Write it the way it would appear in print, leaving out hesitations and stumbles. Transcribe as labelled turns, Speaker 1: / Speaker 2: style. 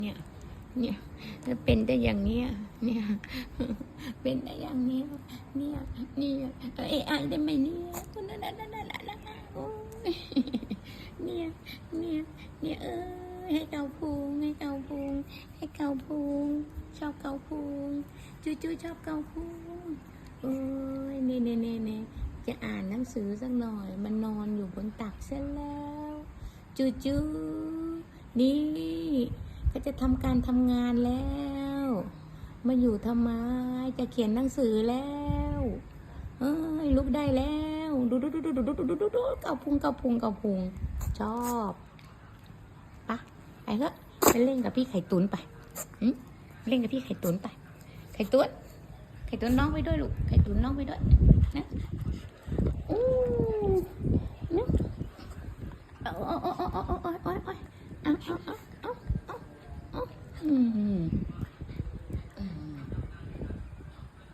Speaker 1: เนี่ยเป็นได้อย่างเนี้ยเนี่ยเป็นได้อย่างเนี้ยเนี่ยAI ได้ไหมเนี่ยโอ้ยเนี่ยให้เกาพุงให้เกาพุงชอบเกาพุงจูชอบเกาพุงโอ้ยเนี่ยจะอ่านหนังสือสักหน่อยมันนอนอยู่บนตักเส้นแล้วจูนี่ก็จะทำการทำงานแล้วมาอยู่ทำไมจะเขียนหนังสือแล้วเอ้ยลุกได้แล้วดูเกาพุงชอบปะไปเถอะไปเล่นกับพี่ไข่ตุ๋นไปเล่นกับพี่ไข่ตุ๋นไปไข่ตุ๋นน้องไปด้วยลูกไข่ตุ๋นน้องไปด้วยนะนะโอ้